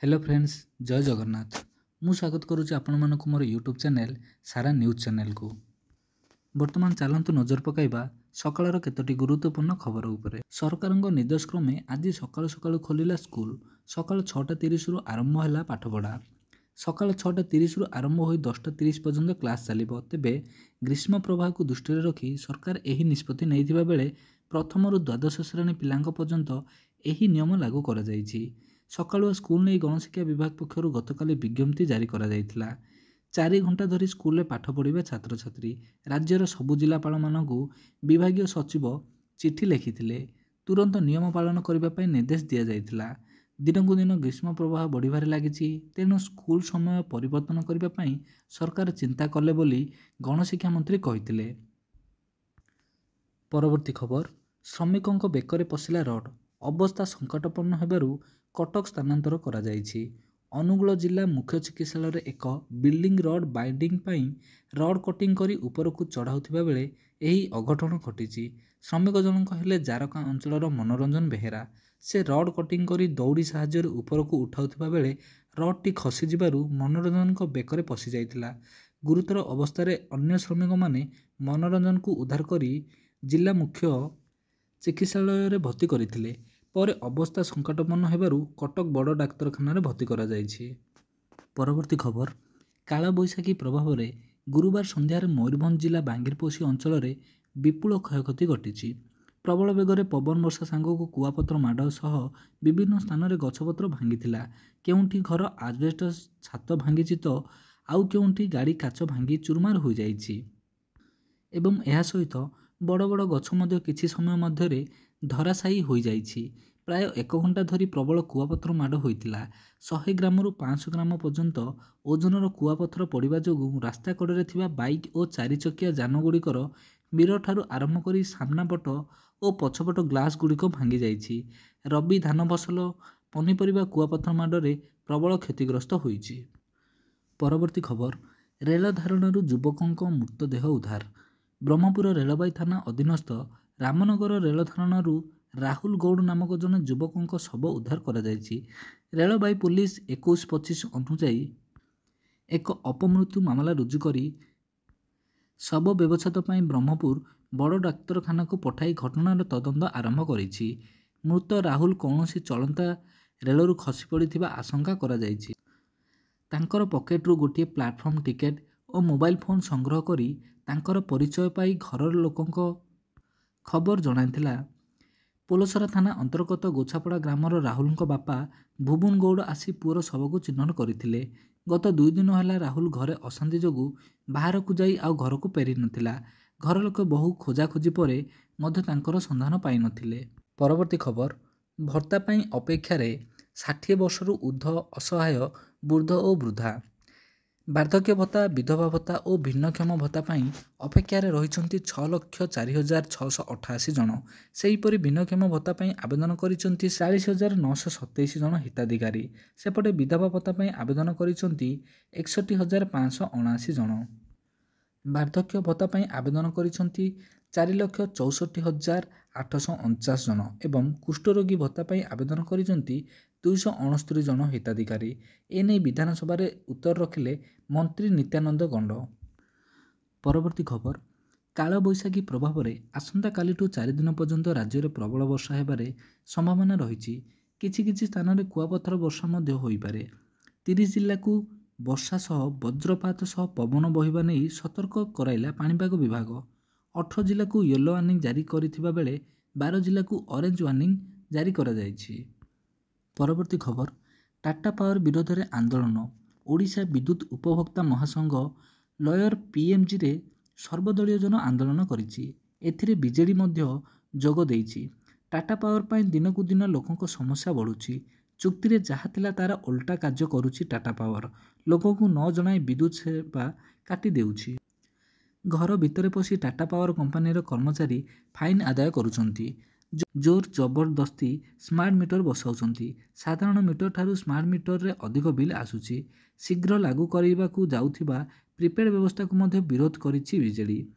Hello friends, जय जगन्नाथ। मु स्वागत करुच्ची आपण मानक मोर यूट्यूब चैनल सारा न्यूज चैनल को। वर्तमान चलतु नजर पकाइबा सकाळर केतोटी गुरुत्वपूर्ण खबर उपरे। सरकारक निर्देश क्रमे आज सकाळु सकाळु खोलिला स्कूल। सकाळ 6:30 रु आरंभ होला पाठपढ़ा। सकाळ 6:30 रु आरंभ होई 10:30 पर्यंत क्लास चलिबो। तेबे ग्रीष्म प्रवाह को दृष्टि रखी सरकार एही निष्पत्ति नैथिबा बेले प्रथम रु द्वादश श्रेणी पिलांक पर्यंत एही नियम लागू करा जायछि। सकाळुआ स्कूल नहीं गणशिक्षा विभाग पक्षर गतकाली विज्ञप्ति जारी करा जायथिला। 4 घंटा धरी स्कूल में पाठ पढ़िबे छात्र छात्री। राज्यर सबु जिलापाल मानकु विभागीय सचिव चिठी लिखिथिले। तुरंत नियम पालन करने पर निर्देश दिया जायथिला। दिनकु दिन ग्रीष्म प्रवाह बढ़िबार लागिछि, तेणु स्कूल समय परिवर्तन करने पर सरकार चिंता कले बोली गणशिक्षा मंत्री कहिथिले। परवर्ती खबर, श्रमिकों बेकरे पशिला रड, अवस्था संकटपूर्ण हेबारु कटक स्थानांतर करा जायछि। अनुगुल जिला मुख्य चिकित्सालय एक बिल्डिंग रड बाइंडिंग पाई रड कटिंग करी उपरकू चढ़ाउथिबा बेले एही अघटन घटिछि। श्रमिक जनक हेले जारका अंचलर मनोरंजन बेहेरा। से रड कटिंग करी दौड़ी साहाय्य उपरकू उठाउथिबा बेले रडटी खसी जिबारु मनोरंजन बेकरे पशि जाइथिला। गुरुतर अवस्था अन्य श्रमिक माने मनोरंजन को उद्धार करी जिला मुख्य चिकित्सालय भर्ती करथिले। पर अवस्था संकटपूर्ण हेबारु कटक बड़ डाक्तरखाना भर्ती करा जायछि। परवर्ती खबर, काला बैशाखी प्रभाव में गुरुवार संध्यार मयूरभंज जिला बांगीरपोशी अंचल में विपुल क्षयक्षति घटी। प्रबल बेगर पवन वर्षा सांगक कुआपत्र माड़ सह विभिन्न स्थान में गछपत्र भांगी। केउंठी घर आजबेस्टस छात भांगी तो आउ केउंठी गाड़ी काच भांगी चूरमार हो जाइछि। एवं यह सहित बड़ बड़ गछ मध्य किछि समय मध्य धराशायी हो जाइछि। प्राय 1 घंटा धरी प्रबल कुआपत्र माड़ होइतिला। 100 ग्राम रु 500 ग्राम पर्यंत ओजनर कुआपथर पड़िबा जोगु रास्ता कड़े थिबा बाइक और 4 चकिया जान गुड़िकर मिरर ठारू आरंभ करी सामना पट और पछपट ग्लास गुड़िक भांगी जाइछि। रबी धान फसल पनीपरिबा कुआपथर माड़े प्रबल क्षतिग्रस्त होइछि। परवर्ती खबर, रेल धारणरू युवकों मृतदेह उद्धार। ब्रह्मपुर रेलबाई थाना अधीनस्थ रामनगर रेल धारणरू राहुल गौड़ नामक जन युवकों शव उद्धार करा जायछि। रेलबाई पुलिस 21-25 अनुଯାयी एक अपमृत्यु मामला रुजु करी शव व्यवच्छेद पर ब्रह्मपुर बड़ डाक्तरखाना को पठाई घटनार तदंत आरंभ करिछि। मृत राहुल कौनसी चलंता रेलरू खसी पड़िथिबा आशंका करा जायछि। तांकर पकेट्रु गोटे प्लाटफर्म टिकेट और मोबाइल फोन संग्रह करी तांकर परिचय पाई घर लोकों खबर जणाइथिला। पोलसरा थाना अंतर्गत गोछापड़ा ग्रामर राहुल बापा भुवन गौड़ आसी पुअर शव को चिन्हट करथिले। गत 2 दिन है राहुल घरे अशांति जोगु बाहर को जाई आउ घर को फेरी नथिला। घर लोक बहु खोजाखोजी पर मध्य तांकर संधान पाई नथिले। परवर्ती खबर, भत्ता पाई अपेक्षारे 60 वर्षरू ऊर्ध्व असहाय वृद्ध और वृद्धा। वार्धक्य भत्ता, विधवा भत्ता और भिन्नक्षम भत्ता पाई अपेक्षार रही 6,04,688 जन। सेहीपरि भिन्नक्षम भत्ता पाई आवेदन करिसेंती 40,927 जन हिताधिकारी। सेपटे विधवा भत्ता पाई आवेदन करिसेंती 61,579 जन। वार्धक्य भत्ता पाई आवेदन करिसेंती 4,64,849 जन एवं कुष्ठरोगी भत्ता पाई आवेदन करिसेंती 269 जन हिताधिकारी। एने विधानसभा उत्तर रखिले मंत्री नित्यानंद गंड। परवर्ती खबर, काल बैशाखी प्रभाव में आसंता कालिठू 4 दिन पर्यंत राज्य में प्रबल वर्षा हेबारे संभावना रही। किछि स्थान में कुआपथर वर्षा मध्य होई पारे। 30 जिला को वर्षा सह वज्रपात सह पवन बहिबा नहीं सतर्क कराइला पाणीपाग विभाग। 18 जिला को येलो वार्निंग जारी करिथिबा बेले 12 जिला को ऑरेंज वार्निंग जारी करा जायछि। परवर्ती खबर, टाटा पावर विरोध में आंदोलन। ओडिशा विद्युत उपभोक्ता महासंघ लयर पीएमजी रे सर्वदलीय जन आंदोलन करिछि। एथिरे बीजेडी मध्य जोग देइछि। टाटा पावर पाई दिनकु दिन लोकों समस्या बढ़ुछि। चुक्ति रे जहा थिला तार उल्टा कार्य करुछि टाटा पावर। लोकों को न जनाई विद्युत सेवा काटी देउछि। घर भितर पशी टाटा पावर कंपनी कर्मचारी फाइन आदाय करुछंती। जोर जबरदस्ती स्मार्ट मीटर बसाउछंती। साधारण मीटर ठारू स्मार्ट मीटर रे अधिक बिल आसुछि। शीघ्र लागू करिबाकू जाउथिबा प्रीपेड व्यवस्था को मध्य विरोध करिछि बीजेडी।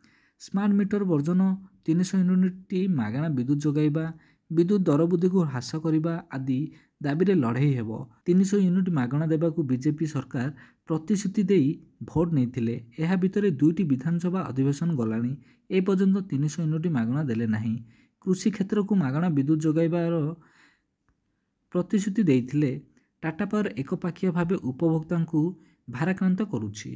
स्मार्ट मीटर वर्जन 300 यूनिट मागणा विद्युत जोगाइबा, ବିଦ୍ୟୁତ୍ ଦର ବୃଦ୍ଧିକୁ ହ୍ରାସ କରିବା ଆଦି ଦାବିରେ ଲଢ଼େଇ ହେବ। 300 ୟୁନିଟ୍ ମାଗଣା ଦେବାକୁ ବିଜେପି ସରକାର ପ୍ରତିଶ୍ରୁତି ଦେଇ ଭୋଟ ନେଇଥିଲେ। ଏହା ଭିତରେ 2ଟି ବିଧାନସଭା ଅଧିବେଶନ ଗଲାଣି, ଏପର୍ଯ୍ୟନ୍ତ 300 ୟୁନିଟ୍ ମାଗଣା ଦେଲେ ନାହିଁ। କୃଷି କ୍ଷେତ୍ରକୁ ମାଗଣା ବିଦ୍ୟୁତ୍ ଯୋଗାଇବାର ପ୍ରତିଶ୍ରୁତି ଦେଇଥିଲେ। ଟାଟା ପାୱାର ଏକପାକ୍ଷିଆ ଭାବେ ଉପଭୋକ୍ତାଙ୍କୁ ଭାରାକ୍ରାନ୍ତ କରୁଛି।